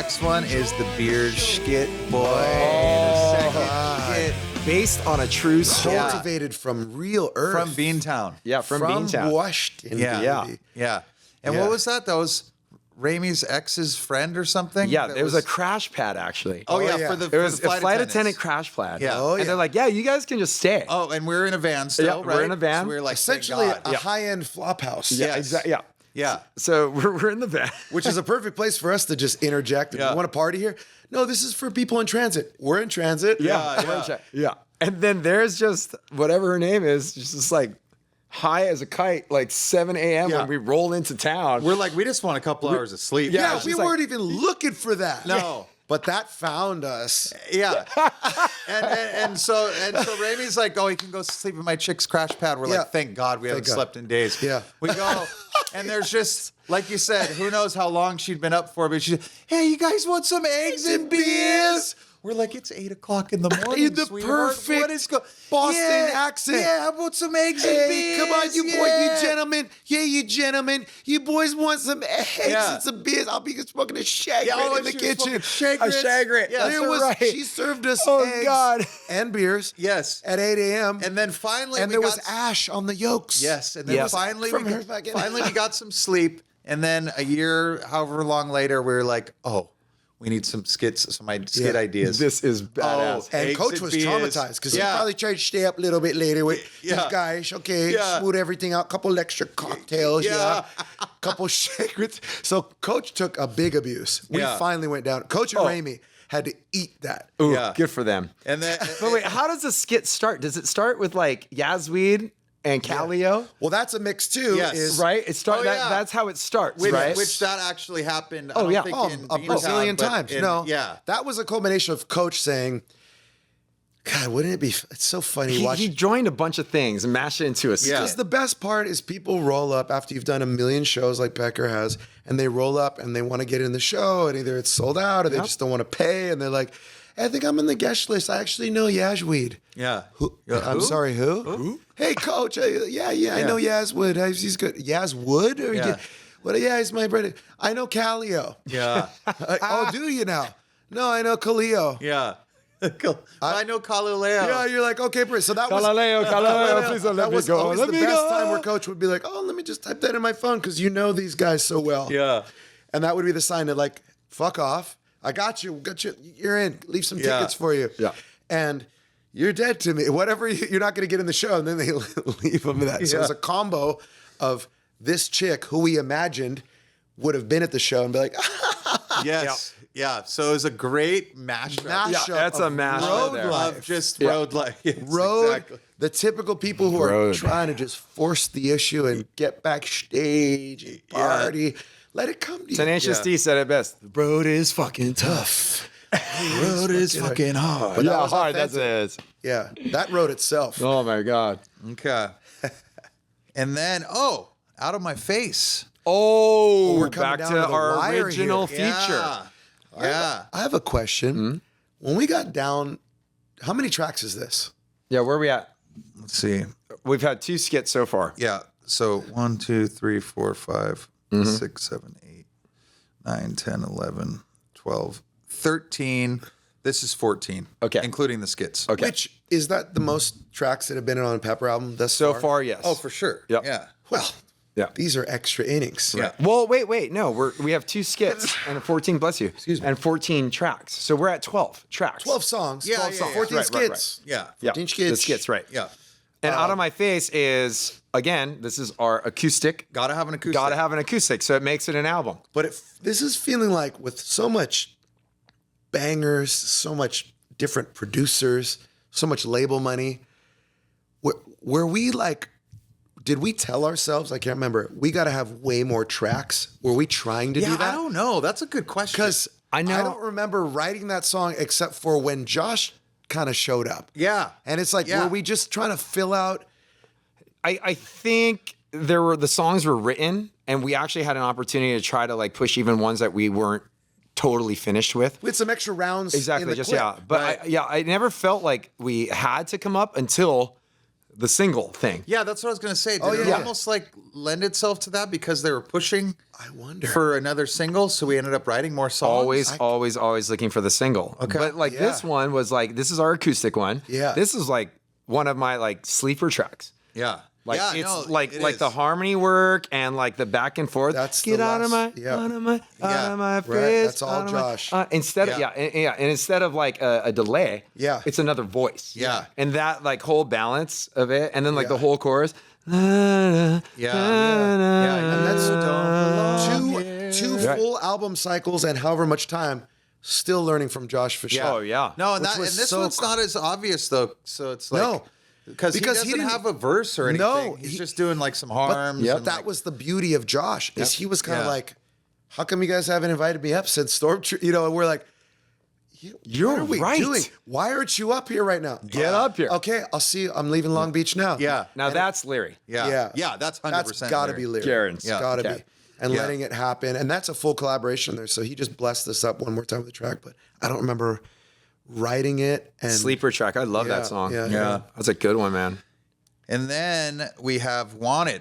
next one is the Beard Skit, boy. Oh, The second skit. Based on a true story. Cultivated from real earth. From Beantown. Yeah, from Beantown. Washington. Yeah. baby. Yeah. And Yeah. what was that? That was Ramey's ex's friend or something? Yeah, That it was a crash pad, actually. Oh, yeah, yeah. for the It was for the a flight attendants. attendant crash pad. Yeah. Oh, And yeah. they're like, yeah, you guys can just stay. Oh, and we're in a van still, Yeah, right? we're in a van. So we were like, thank Essentially God. a high-end flop house. yeah, yes. exactly. Yeah. Yeah. So we're in the van. Which is a perfect place for us to just interject. If Yeah. you want to party here? No, this is for people in transit. We're in transit. Yeah. And then there's just whatever her name is, just like high as a kite, like 7 a.m. Yeah. when we roll into town. We're like, we just want a couple hours of sleep. Yeah, it's we just like- weren't even looking for that. No. But that found us. Yeah. and so Ramey's like, oh, he can go sleep in my chick's crash pad. We're Yeah. like, thank God we haven't God. slept in days. Yeah. We go, and there's just, like you said, who knows how long she'd been up for, but she's, hey, you guys want some eggs and beers? We're like, it's 8 o'clock in the morning. In the sweetheart. perfect What is Boston accent. Yeah, how about some eggs and Hey, beers? come on, you boy, you gentlemen. Yeah, you gentlemen. You boys want some eggs Yeah. and some beers. I'll be smoking a shag Yeah, in the she was kitchen. smoking A shagrit. Yeah, That's There was, right. She served us Oh, eggs God. and beers Yes. at 8 a.m. And then finally, And we there got was ash on the yolks. Yes, and then Yes. finally, From we her fucking- finally we got some sleep, and then a year, however long later, we were like, oh, we need some skits, some skit ideas. This is badass. And Eggs Coach and was beers. traumatized because Yeah. he probably tried to stay up a little bit later with Yeah. these guys. Okay, Yeah. smooth everything out. Couple extra cocktails, Yeah. couple shakers. So Coach took a big abuse. We Yeah. finally went down. Coach and Oh. Ramey had to eat that. Ooh, Yeah. good for them. and then, But wait, how does the skit start? Does it start with like Yazweed and Calio? Well, that's a mix too. Yes. Is Right? It start Oh, that, yeah. that's how it starts, which, right? which that actually happened. Oh, I don't yeah. think Oh, in a Beantown, bazillion but times. in- No, yeah, that was a culmination of Coach saying, "God, wouldn't it be? It's so funny he watching." joined a bunch of things and mashed it into a skit. Yeah. Because the best part is people roll up after you've done a million shows like Pecker has, and they roll up and they want to get in the show, and either it's sold out or they Yep. just don't want to pay, and they're like, "I think I'm in the guest list. I actually know Yazweed." yeah. Who? Yeah, I'm who? sorry, who? Hey, Coach. Yeah, I know Yazwood. He's good. Yazwood? Or Yeah. Well, yeah, he's my brother. I know Calio. Yeah, Oh, do you now? No, I know Calio. yeah. I know Kalileo. Yeah, you're like, okay, Britt. So that was Calio, please don't let that me was go. always Let the me best go. time where Coach would be like, "Oh, let me just type that in my phone because you know these guys so well." Yeah. And that would be the sign that like, fuck off. I got you. You're in. Leave some Yeah. tickets for you. Yeah. And you're dead to me. Whatever, you're not going to get in the show. And then they leave them that. So Yeah. it's a combo of this chick who we imagined would have been at the show and be like, Yes. Yeah. So it was a great mashup. Mashup Yeah, that's a of mashup road there. life. Of just Yeah. road life. Yes, road, Exactly. the typical people who are Road. trying to just force the issue and get backstage and party. Let it come to you. Tenacious Yeah. D said it best. The road is fucking tough. Road is fucking hard. But that Yeah, was hard. That's offensive. it. Yeah, that road itself. Oh my God. Okay. And then, out of my face. Oh, we're coming back down to to the our wire original here. feature. Yeah. Yeah. I have a question. Hmm? When we got down, how many tracks is this? Yeah, where are we at? Let's see. We've had 2 skits so far. Yeah. So 1, 2, 3, 4, 5, Mm-hmm. 6, 7, 8, 9, 10, 11, 12, 13. This is 14. Okay. Including the skits. Okay. Which is that the most tracks that have been on a Pepper album thus So far? far, yes. Oh, for sure. Yep. Yeah. Well, Yeah. these are extra innings. Yeah. Well, wait. No, we have 2 skits and a 14. Bless you. Excuse me. And 14 tracks. So we're at 12 tracks. 12 songs. Yeah, 12 yeah, songs. yeah. 14 Right, skits. Yeah. Yeah. 14 The skits. skits, right? Yeah. And Out of My Face is again. This is our acoustic. Gotta have an acoustic. Gotta have an acoustic, so it makes it an album. But this is feeling like with so much bangers, so much different producers, so much label money, were we like, did we tell ourselves, I can't remember, we got to have way more tracks? Were we trying to do Yeah, that? I don't know. That's a good question. Because I know- I don't remember writing that song except for when Josh kind of showed up. Yeah. And it's like, Yeah. were we just trying to fill out? I think the songs were written, and we actually had an opportunity to try to like push even ones that we weren't totally finished with. We had some extra rounds. Exactly. In the Just clip. yeah. But I never felt like we had to come up until the single thing. Yeah, that's what I was gonna say. Did it yeah. almost like lend itself to that because they were pushing I wonder. for another single, so we ended up writing more songs. Always looking for the single. Okay. But like this one was like, this is our acoustic one. Yeah. This is like one of my like sleeper tracks. Yeah. Like yeah, it's no, like it like is. the harmony work and like the back and forth. That's Get the out of last- my yeah. out of my Yeah. fridge. That's all out of my- Josh. Instead of Yeah. and instead of like a delay, Yeah. it's another voice. Yeah. And that like whole balance of it, and then like Yeah. the whole chorus. Yeah. And that's Don't two Right. full album cycles and however much time still learning from Josh for sure. Oh yeah. No, and, Which that, and was this so one's not as obvious though. So it's like No. because he Because doesn't he didn't- have a verse or anything. No, he's he- just doing like some harms. But and, that like, was the beauty of Josh is he was kind of Yeah. like, how come you guys haven't invited me up since Storm? And we're like, You're what are we right. doing? Why aren't you up here right now? Get up here. Okay, I'll see you. I'm leaving Long Beach now. Yeah. Now that's Leary. Yeah. Yeah. That's 100%. That's got to be lyric. Jaren's. It's got to Yeah. be. And Yeah. letting it happen. And that's a full collaboration there. So he just blessed this up one more time with the track. But I don't remember writing it. And Sleeper track. I love Yeah, that song. yeah. That's a good one, man. And then we have Wanted.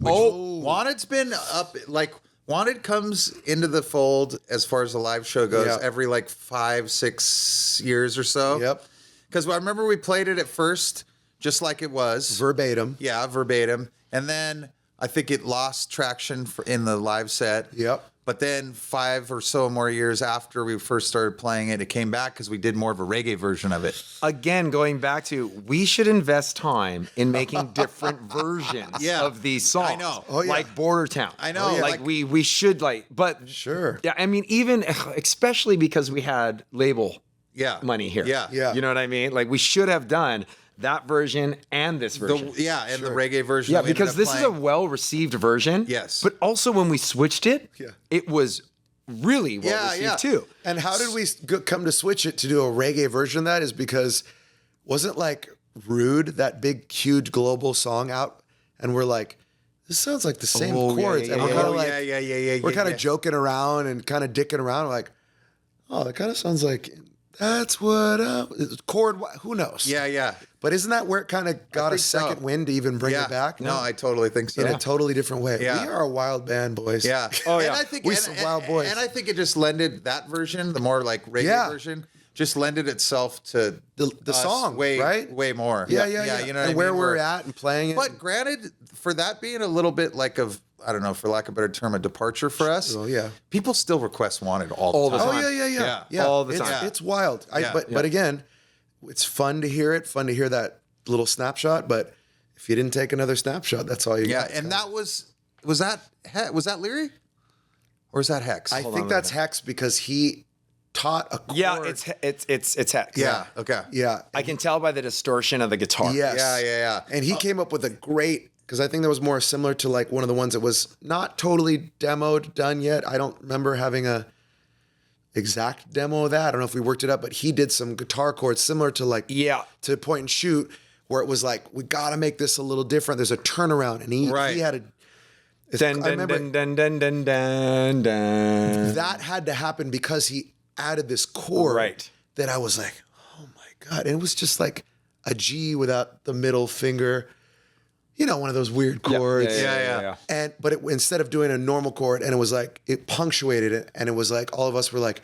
Oh. Wanted's been up like Wanted comes into the fold as far as the live show goes Yeah. every like 5-6 years or so. Yep. Because I remember we played it at first just like it was. Verbatim. Yeah, verbatim. And then I think it lost traction in the live set. Yep. But then 5 or so more years after we first started playing it, it came back because we did more of a reggae version of it. Again, going back to we should invest time in making different versions Yeah. of these songs. I know. Oh, yeah. Like Border Town. I know, yeah. Like we should like, but Sure. yeah, I mean, even especially because we had label Yeah. money here. Yeah. Yeah. You know what I mean? Like we should have done that version and this version. And the reggae version. Yeah, we ended because up this is a playing. well-received version. Yes. But also when we switched it, Yeah. it was really well-received yeah. too. And how did we come to switch it to do a reggae version of that? Is because wasn't like Rude, that big, huge global song out? And we're like, this sounds like the same Oh, yeah, chords. yeah, and yeah, we're yeah. kind of like, we're kind of yeah. joking around and kind of dicking around. We're like, oh, that kind of sounds like that's what chord. Who knows? Yeah. But isn't that where it kind of got a think so. second wind to even bring it back? No, I totally think so. in a totally different way. Yeah. We are a wild band, boys. Yeah. Oh, yeah. And I think We and, some wild boys. And I think it just lended that version, the more like reggae Yeah. version, just lended itself to The us song, way right? way more. Yeah. You know what and I mean? where we're at and playing it. But granted, for that being a little bit like of I don't know, for lack of a better term, a departure for us. Oh, yeah. People still request Wanted all the All the time. Oh time. yeah. All the it's, time. It's wild. Yeah. But again, it's fun to hear it. Fun to hear that little snapshot. But if you didn't take another snapshot, that's all you Yeah, got. and that was that Leary, or is that Hex? I think that's Hex because he taught a chord. Yeah, it's Hex. yeah. Okay. Yeah. I can tell by the distortion of the guitar. Yes. Yeah. And he came up with a great, because I think that was more similar to like one of the ones that was not totally demoed, done yet. I don't remember having a exact demo of that. I don't know if we worked it up, but he did some guitar chords similar to like Yeah. to Point and Shoot, where it was like, we got to make this a little different. There's a turnaround, and he had a. Dun, I dun, remember dun, dun, dun, dun, dun. that had to happen because he added this chord Right. that I was like, oh my God. And it was just like a G without the middle finger. You know, one of those weird chords. Yeah. But instead of doing a normal chord, and it was like, it punctuated it. And it was like, all of us were like,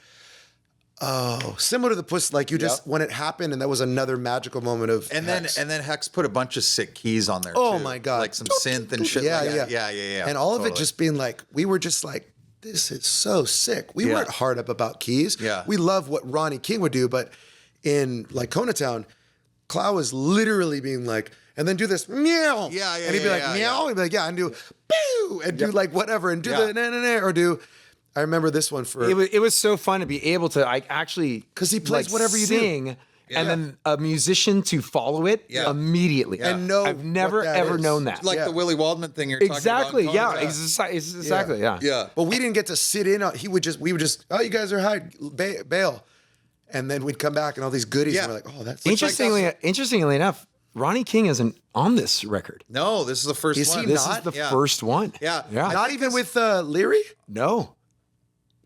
oh, similar to the Puss, like you just, when it happened, and that was another magical moment of And Hex. then Hex put a bunch of sick keys on there. Oh too. my God. Like some synth and shit. like that. Yeah. And all of it Totally. just being like, we were just like, this is so sick. We Yeah. weren't hard up about keys. Yeah. We love what Ronnie King would do, but in like Conatown, Clow was literally being like, and then do this meow. Yeah, And he'd be like, meow. He'd be like, yeah, and do boo, and do like whatever, and do the na-na-na, or do. I remember this one for. It was so fun to be able to actually 'Cause he plays whatever you do. sing, and then a musician to follow it immediately. And know I've never what that ever is. known that. like the Willie Waldman thing you're talking Exactly. about. Yeah. Exactly. Yeah. Yeah. But we didn't get to sit in on. We would just, oh, you guys are high, bail, and then we'd come back and all these goodies. Yeah. And we're like, oh, that's Interestingly enough, Ronnie King isn't on this record. No, this is the first Is he one. This Not? is the Yeah. first one. Yeah. Yeah. not even with Leary. No.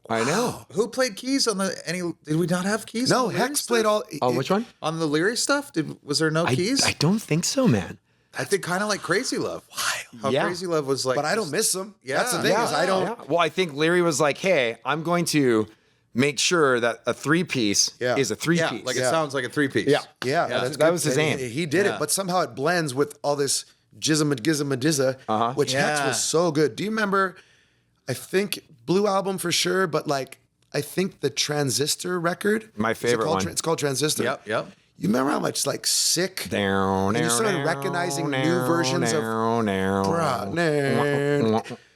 I know. Who played keys on did we not have keys? No, on the Leary Hex stuff? played all. Oh, which one? On the Leary stuff? Was there no keys? I don't think so, man. I think kind of like Crazy Love. How Yeah. Crazy Love was like. But I don't miss them. Yeah. That's the thing is I don't. Yeah. Well, I think Leary was like, hey, I'm going to make sure that a 3-piece Yeah. is a 3-piece. Yeah, like it sounds like a 3-piece. Yeah. Yeah, that good. was his And aim. He did Yeah. it, but somehow it blends with all this jizza, which Hex Yeah. was so good. Do you remember? I think Blue Album for sure, but like I think the Transistor record. My Is it favorite called one. It's called Transistor. Yep. You remember how much like sick? Down, And you started recognizing new versions of. Bruh,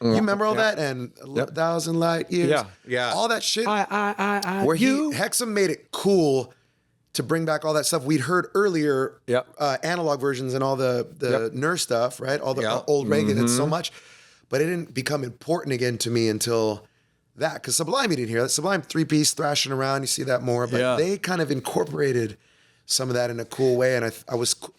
you remember all that and 1,000 light years? Yeah. Yeah. All that shit. I, Where you. Hexam made it cool to bring back all that stuff we'd heard earlier, Yep. analog versions and all the Nurse stuff, right? All the Yep. old reggae, that's Mm-hmm. so much. But it didn't become important again to me until that, because Sublime you didn't hear that. Sublime 3-piece thrashing around, you see that more, but Yeah. they kind of incorporated some of that in a cool way, and it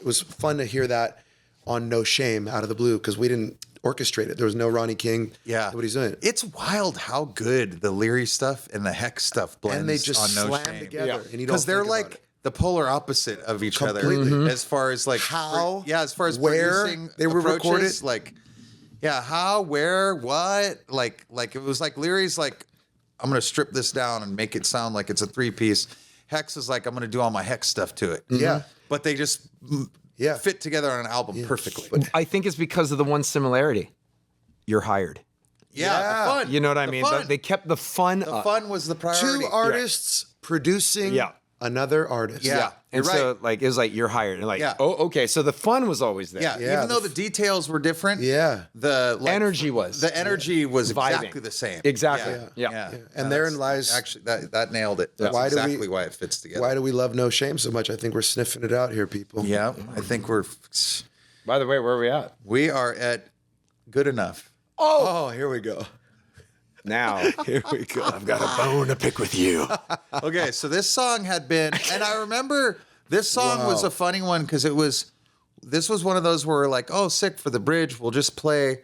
was fun to hear that on No Shame out of the blue, because we didn't orchestrate it. There was no Ronnie King. Yeah. Nobody's doing it. It's wild how good the Leary stuff and the Hex stuff blends And they just on No slam Shame. together, and you don't Because they're think about like it. the polar opposite of each Completely. other as far as like How, as far as where producing they were approaches, recorded. like how, where, what, like it was like Leary's like, I'm gonna strip this down and make it sound like it's a 3-piece. Hex is like, I'm gonna do all my Hex stuff to it. Yeah. But they just Yeah. fit together on an album perfectly. I think it's because of the one similarity. You're hired. Yeah, Yeah. the fun. You know what I The mean? fun. They kept the fun The up. fun was the priority. Two artists producing Yeah. another artist. Yeah. And You're so right. like it was like you're hired. And like, Yeah. oh, okay. So the fun was always there. Yeah, Yeah, even though the details were different. Yeah. The Energy was. the energy was Vibing. exactly the same. Exactly. Yeah. Yeah. And therein that's- lies- actually that nailed it. That's Why do we- exactly why it fits together. Why do we love No Shame so much? I think we're sniffing it out here, people. Yeah, I think By the way, where are we at? we are at good enough. Oh, here we go. Now, here we go. I've got a bone to pick with you. Okay, so this song had been, and I remember this song was a funny one because this was one of those where we're like, oh, sick for the bridge. We'll just play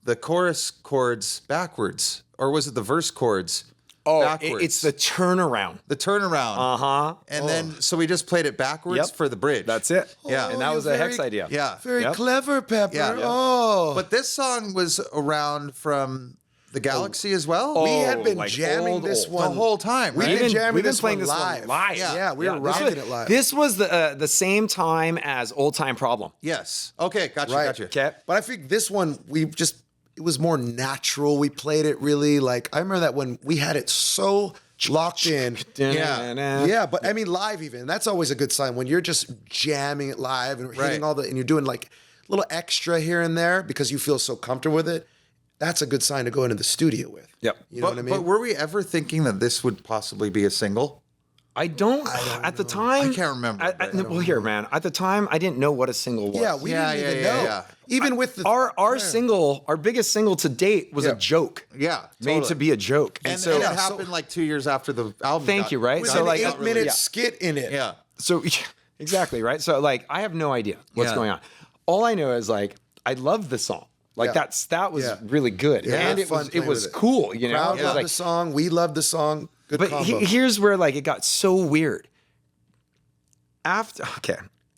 the chorus chords backwards, or was it the verse chords? Oh, backwards? it's the turnaround. the turnaround. Uh-huh. And then, so we just played it backwards Yep. for the bridge. That's it. Yeah. And that was a Hex idea. Yeah. Very Yep. clever, Pepper. Yeah. Oh. But this song was around from the Galaxy as well. we had been like jamming old, this old. one the whole time, We've right? been jamming we've been this playing one this live. one live. Yeah, we were this rocking was- it live. This was the same time as Old Time Problem. Yes. Okay, gotcha, Right. gotcha. Okay. But I think this one, it was more natural. We played it really like, I remember that when we had it so locked in. Yeah. Yeah, but I mean live even. That's always a good sign when you're just jamming it live and hitting Right. and you're doing like a little extra here and there because you feel so comfortable with it. That's a good sign to go into the studio with. Yep. You know what I mean? But were we ever thinking that this would possibly be a single? I don't at the time. I can't remember, but- well, here, man. At the time, I didn't know what a single was. yeah, we Yeah, didn't even yeah, know. yeah. Even with the Our single, our biggest single to date was Yeah. a joke. Yeah, Made totally. to be a joke. And, so, and it happened like 2 years after the album. Thank got- you, right? with So an like 8-minute yeah. skit in it. Yeah. So exactly, right? So like I have no idea what's Yeah. going on. All I know is like I love the song. Like Yeah. that was Yeah. really good. Yeah, and it fun was playing was with it. cool, you know? Crowd It was loved like, the song. We loved the song. Good but combo. here's where like it got so weird.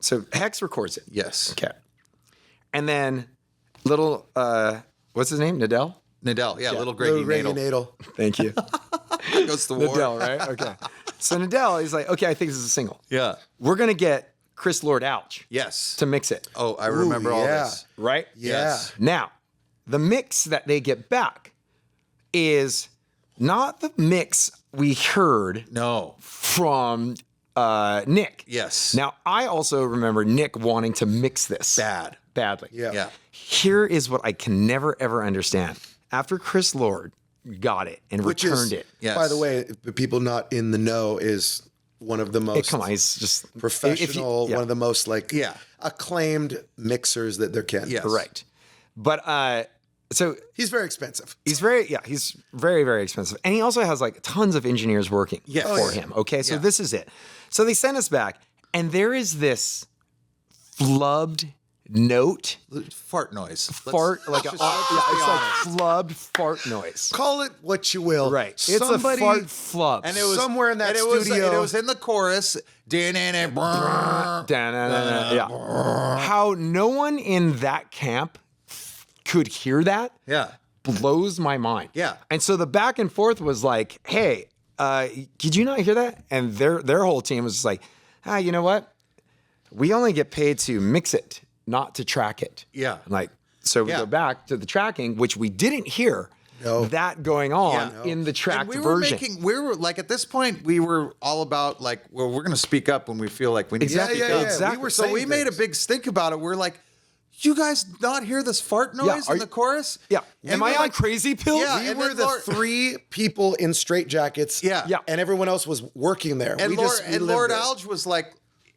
So Hex records it. Yes. Okay. And then little what's his name? Nadell? Nadell. Yeah, little Little Greggy Greggy Nadel. Nadel. Thank you. Goes to war. Nadell, right? Okay. So Nadell, he's like, okay, I think this is a single. Yeah. We're gonna get Chris Lord Ouch Yes. to mix it. Oh, I remember all yeah. this. Right? Yeah. Yes. Now, the mix that they get back is not the mix we heard No. from Nick. Yes. Now, I also remember Nick wanting to mix this badly. Yeah. Yeah. Here is what I can never ever understand. After Chris Lord got it and Which returned is, it. Yes. by the way, the people not in the know is one of the most Come on, he's just if you- professional, yeah. one of the most like Yeah. acclaimed mixers that there can. Yes. Right. But so He's very expensive. he's very, very expensive. And he also has like tons of engineers working Yes. for Oh, yeah. him. Okay. So Yeah. this is it. So they send us back, and there is this flubbed, note. Fart noise. Fart, like it's like flubbed fart noise. Call it what you will. Right. It's a fart flub. And it was somewhere in that studio. studio. It was in the chorus. Yeah. How no one in that camp could hear that Yeah. blows my mind. Yeah. And so the back and forth was like, hey, did you not hear that? And their whole team was just like, you know what? We only get paid to mix it, not to track it. Yeah. Like, so we go back to the tracking, which we didn't hear that going on in the tracked version. We were like, at this point, we were all about like, well, we're going to speak up when we feel like we need to speak up. Exactly. We were So we made a big stink about it. We're like, you guys not hear this fart noise in the chorus? Yeah. Am I on like, crazy pills? Yeah. We and were then the Lord- 3 people in straitjackets. Yeah. Yeah. And everyone else was working there. And we Lord, just, we and lived Lord there. Alge was like,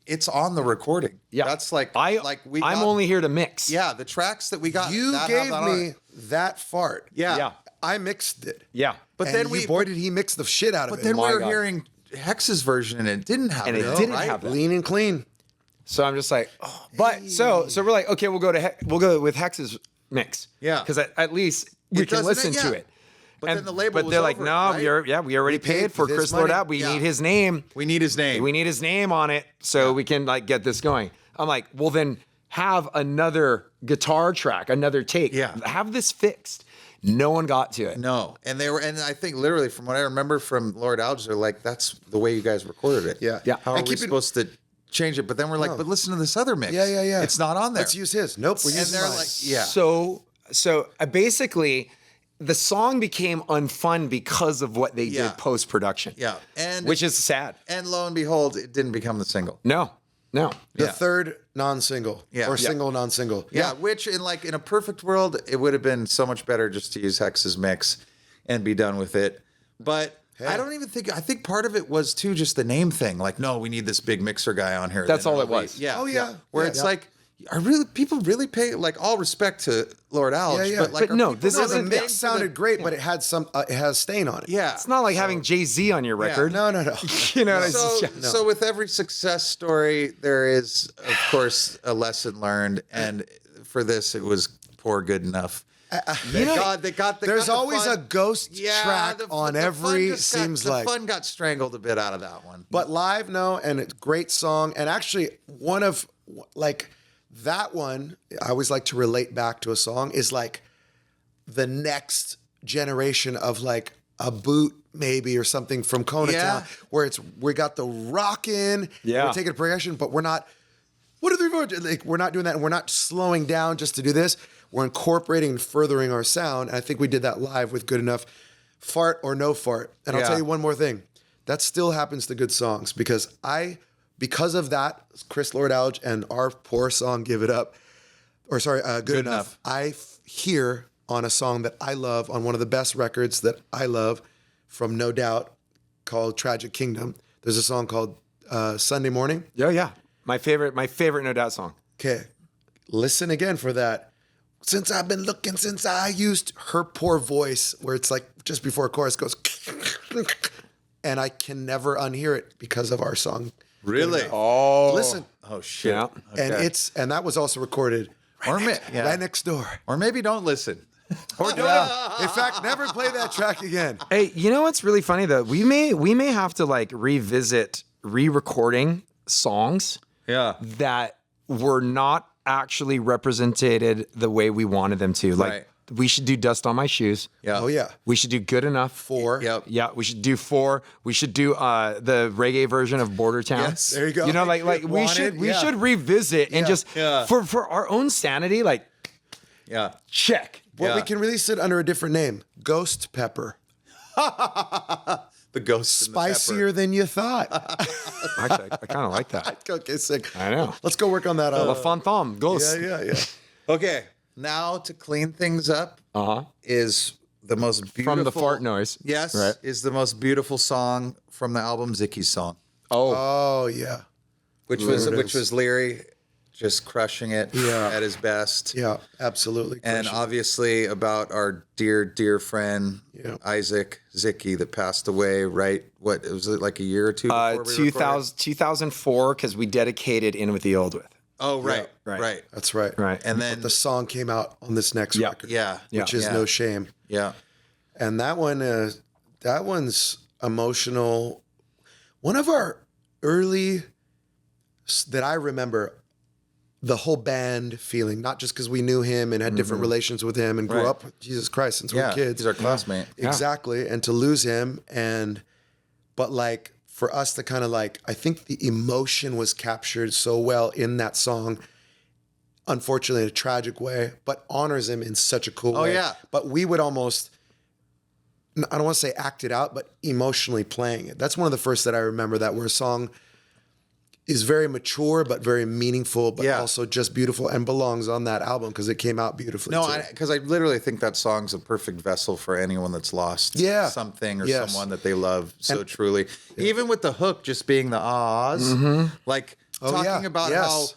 it's on the recording. Yeah. That's like, I'm only here to mix. Yeah, the tracks that we got. You that gave have that on me it. that fart. Yeah. Yeah. I mixed it. Yeah. But And then boy, did he mix the shit out of But it. then we My were God. hearing Hex's version and it didn't have And it. it didn't right? have that. Lean and clean. So I'm just like, but so we're like, okay, we'll go with Hex's mix. Yeah. Because at least we It can doesn't listen it? to Yeah. it. But then the label But was they're like, over it, no, right? we already paid paid for this Chris money. Lord. We Yeah. need his name. We need his name. We need his name on it so we can like get this going. I'm like, well then have another guitar track, another take. Yeah. Have this fixed. No one got to it. No. And I think literally from what I remember from Lord Alge, they're like, that's the way you guys recorded it. Yeah. Yeah. How are And we keep it- supposed to change it? But then we're like, but listen to this other mix. Yeah. It's not on there. Let's use his. Nope. We're And using they're mine. like, yeah. So basically, the song became unfun because of what they Yeah. did post production. Yeah. And Which is sad. and lo and behold, it didn't become the single. No. the third non-single. Yeah. Or Yeah. single non-single. Yeah, which in a perfect world, it would have been so much better just to use Hex's mix and be done with it. But I don't even think, I think part of it was too just the name thing. Like, no, we need this big mixer guy on here. That's Then all it it'll be- was. Yeah. Oh, yeah. Where Yeah. it's like, people really pay, like, all respect to Lord Alge. Yeah. But like, But are no, people this really isn't- The paying mix for sounded great, but it had it has stain on it. Yeah. It's not like having Jay-Z on your record. No. You know, it's So, just- so with every success story, there is, of course, a lesson learned. And for this, it was poor good enough. They got There's the always fun- a ghost track on the fun every, just got- seems like. The fun got strangled a bit out of that one. But live, no, and it's a great song. And actually, one of, like, that one, I always like to relate back to a song, is like the next generation of like a boot maybe or something from Kona Yeah. Town, where we got the rockin', Yeah. we're taking a progression, but we're not, 1, 2, 3, 4, like we're not doing that, and we're not slowing down just to do this. We're incorporating and furthering our sound. And I think we did that live with Good Enough, fart or no fart. And I'll Yeah. tell you one more thing. That still happens to good songs because of that, Chris Lord Alge and our poor song "Give It Up," Good Enough. I hear on a song that I love on one of the best records that I love from No Doubt called "Tragic Kingdom." There's a song called "Sunday Morning." yeah. My favorite No Doubt song. Okay, listen again for that. Since I've been looking, since I used her poor voice, where it's like just before a chorus goes, and I can never unhear it because of our song. Really? Oh. Listen, Oh shit. Yeah. and that was also recorded right next door. Or maybe don't listen. Or don't. In fact, never play that track again. Hey, you know what's really funny though? We may have to like revisit re-recording songs Yeah. that were not actually represented the way we wanted them to. Like Right. we should do Dust on My Shoes. Yeah. Oh yeah, We should do Good Enough. 4. Yep. Yeah, we should do 4. We should do the reggae version of Border Town. Yes. There you go. You know, like we Wanted, should revisit and just Yeah. for our own sanity, like Yeah. check. Well, Yeah. we can release it under a different name, Ghost Pepper. The ghost. Spicier than you thought. Actually, I kind of like that. Okay, sick. I know. Let's go work on that. La Fantom, Ghost. Yeah. Okay. Now to clean things up is the most beautiful From the fart noise. Yes. Right. Is the most beautiful song from the album Zicky's Song, Oh yeah. which There was it is. Leary just crushing it at his best. Yeah, absolutely. And Crushing. obviously about our dear friend Isaac Zicky that passed away, right? What was it, like a year or two before we recorded? 2004, because we dedicated In With the Old With. Oh, right, right. right. That's right. Right. And But then the song came out on this next record. yeah, Which is yeah. No Shame. Yeah. And that one's emotional. One of our early that I remember the whole band feeling, not just because we knew him and had different relations with him and grew Right. up with Jesus Christ since we were Yeah, kids. he's our classmate. Exactly. And to lose him but like for us to kind of like, I think the emotion was captured so well in that song, unfortunately in a tragic way, but honors him in such a cool way. yeah. But we would almost, I don't want to say act it out, but emotionally playing it. That's one of the first that I remember that where a song is very mature, but very meaningful, but Yeah. also just beautiful and belongs on that album because it came out beautifully. No, too. because I literally think that song's a perfect vessel for anyone that's lost something or Yes. someone that they love so truly. Even with the hook just being the ahs, like talking about how,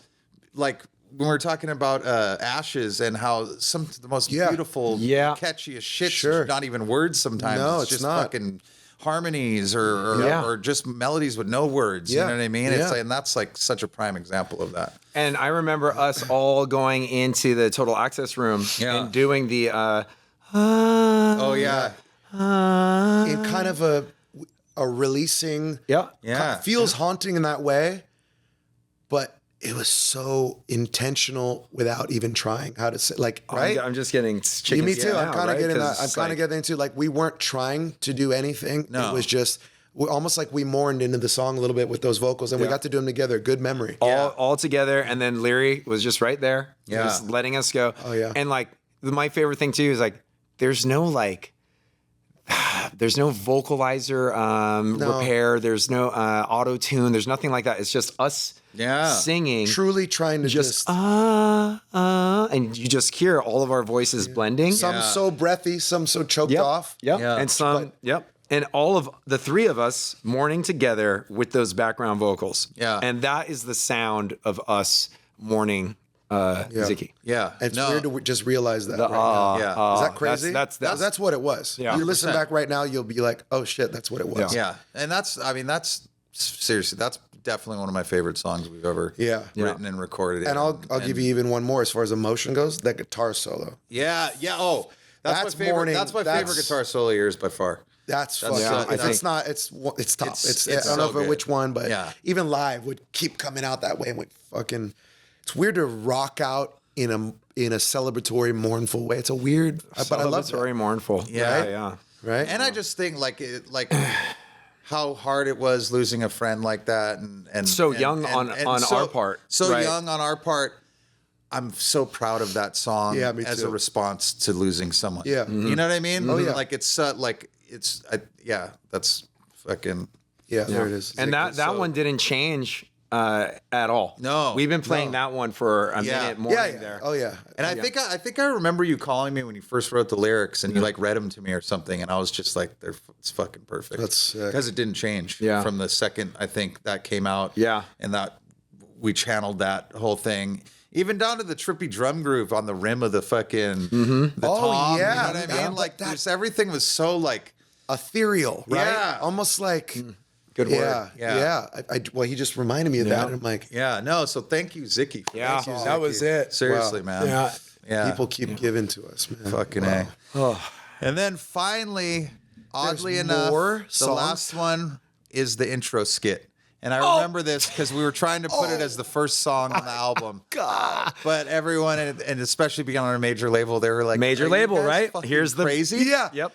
like when we're talking about Ashes and how some of the most beautiful, catchiest shit, not even words sometimes. No, it's just not. fucking harmonies or just melodies with no words. You know what I mean? It's like, and that's like such a prime example of that. And I remember us all going into the Total Access room and doing the Oh yeah. in kind of a releasing. Yeah. Feels haunting in that way, but it was so intentional without even trying how to say, like, right? I'm just getting chicken. Me too. I'm kind of getting that. I'm 'Cause, kind of getting into like we weren't trying to do anything. No. It was just almost like we mourned into the song a little bit with those vocals, and we got to do them together. Good memory. all together, and then Leary was just right there, just letting us go. Oh, yeah. And like my favorite thing too is like there's no vocalizer repair. There's no auto tune. There's nothing like that. It's just us singing. Truly trying to just And you just hear all of our voices blending. some so breathy, some so choked off. And some, and all of the three of us mourning together with those background vocals. Yeah. And that is the sound of us mourning Ziggy. Yeah. And it's weird to just realize that right now. Yeah. Is that crazy? That's what it was. Yeah. You listen back right now, you'll be like, oh shit, that's what it was. Yeah. And that's seriously, that's definitely one of my favorite songs we've ever written and recorded. And I'll give you even one more as far as emotion goes, that guitar solo. Yeah. Oh, that's my favorite. mourning. That's my favorite guitar solo of yours by far. That's fucking. It's not. It's top. It's I don't so know good. which one, but even live would keep coming out that way and would fucking. It's weird to rock out in a celebratory, mournful way. It's a weird, but I love that. Celebratory, mournful. Yeah. Right. And I just think like how hard it was losing a friend like that, and So young on our part. So Right. young on our part. I'm so proud of that song Yeah, me as too. a response to losing someone. Yeah. You know what I mean? Oh, yeah. Like it's that's fucking. Yeah, there it is. And that one didn't change at all. No, We've been playing that one for a minute more there. Oh yeah. And I think I remember you calling me when you first wrote the lyrics and you like read them to me or something, and I was just like, it's fucking perfect. That's sick. Because it didn't change from the second I think that came out. Yeah. And that we channeled that whole thing. Even down to the trippy drum groove on the rim of the fucking the tom. yeah. You know what I Yeah, mean? Like everything was so like ethereal, right? Yeah. Almost like. Good word. Yeah. Well, he just reminded me of that, and I'm like, no. So thank you, Zicky. Yeah, Thank you, that Zicky. was it. Seriously, man. Yeah. Yeah. people keep giving to us, man. Fucking A. And then finally, oddly There's enough, more the songs? last one is the intro skit. And I remember this because we were trying to put it as the first song on the album. God. But everyone, and especially being on a major label, they were like, Major "Are you label, guys right? fucking Here's the crazy." Yeah. Yep.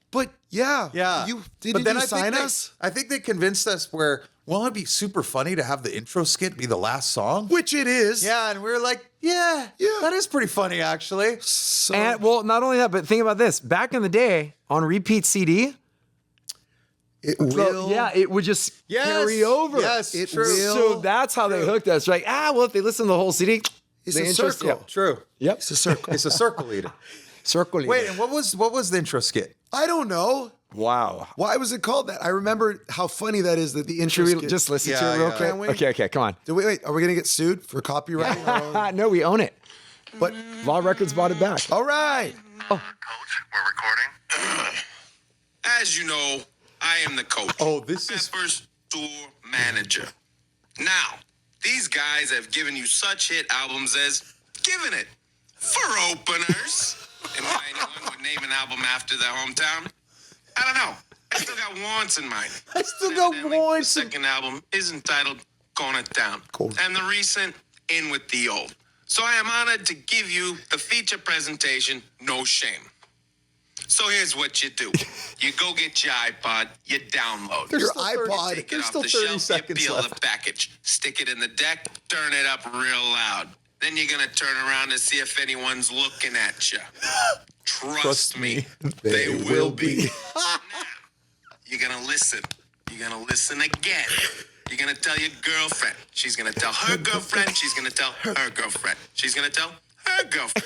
But yeah. Yeah. Didn't then you I think sign they- us? I think they convinced us where, well, it'd be super funny to have the intro skit be the last song. Which it is. Yeah, and we were like, yeah, that is pretty funny, actually. So, And well, not only that, but think about this. Back in the day, on repeat CD, it will. it would just carry over. Yes, It true. will. So that's how they hooked us, right? Well, if they listen to the whole CD, It's the a intro- circle. yeah. True. Yep. It's a circle. It's a circle eater. Circle. Wait, and what was the intro skit? I don't know. Wow. Why was it called that? I remember how funny that is that the intro Should we skit- just listen to Yeah, it real yeah. quick? Can we? Okay, come on. Wait, are we going to get sued for copyrighting our own? No, we own it. But, Law Records bought it back. all right. Coach, we're recording. As you know, I am the coach. Oh, this is Pepper's tour manager. Now, These guys have given you such hit albums as Given It, for openers. And why anyone would name an album after their hometown? I don't know. I still got Wants in mind. I still got Evidently, Wants. The second album is entitled Gonna Down. Cool. And the recent, In With the Old. So I am honored to give you the feature presentation, No Shame. So here's what you do. You go get your iPod, you download. There's Your still 30 iPod. Take it There's off still the 30 shelf, you seconds peel the left. package, stick it in the deck, turn it up real loud. Then you're gonna turn around and see if anyone's looking at you. Trust me, they will be. Now, you're gonna listen. You're gonna listen again. You're gonna tell your girlfriend. She's gonna tell her girlfriend. She's gonna tell her girlfriend. She's gonna tell her girlfriend.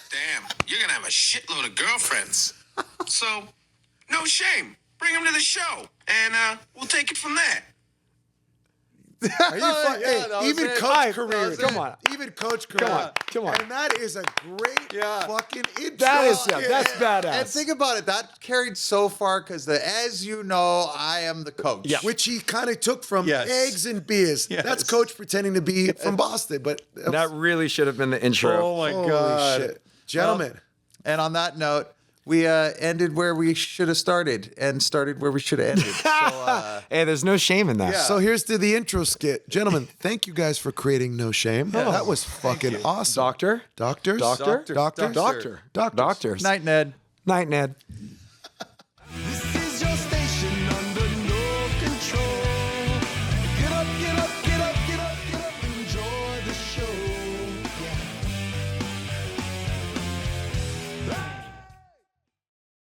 Damn, you're gonna have a shitload of girlfriends. So, no shame. Bring them to the show, and we'll take it from there. Are you fucking, Yeah, that was even it. coach That career. was Come on. Even coach career. Come on. And that is a great Yeah. fucking intro. That's badass. And think about it. That carried so far because as you know, I am the coach. Yeah. Which he kind of took from Yes. eggs and beers. Yes. That's coach pretending to be from Boston, but That really should have been the intro. Oh my holy God. shit. Gentlemen, And on that note, we ended where we should have started and started where we should have ended. So, Hey, there's no shame in that. Yeah. so here's to the intro skit. Gentlemen, thank you guys for creating No Shame. That was fucking awesome. Doctor? Doctors? Doctor? Doctors? Doctor. Doctors. Doctors. night, Ned. Night, Ned.